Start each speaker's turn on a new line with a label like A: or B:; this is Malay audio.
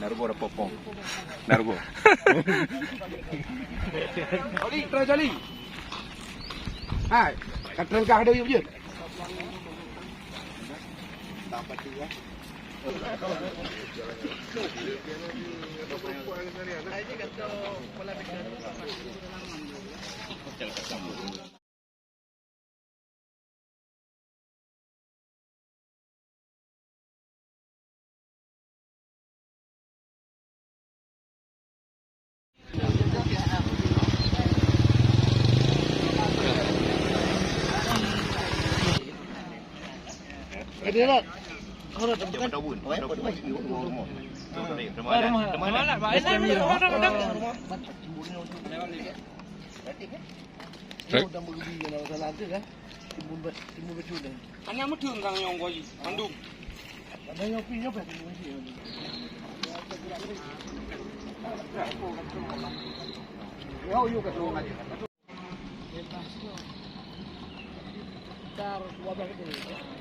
A: Nargo ada popong. Nargo.
B: Jolly. Hai, katran kah ada je. Dapat dia. Ada tak? Orang tak bukan. Hanya mudah orang yang kau mandum. Ada yang punya apa? Yo kat rumah aja. Tar 12 tu.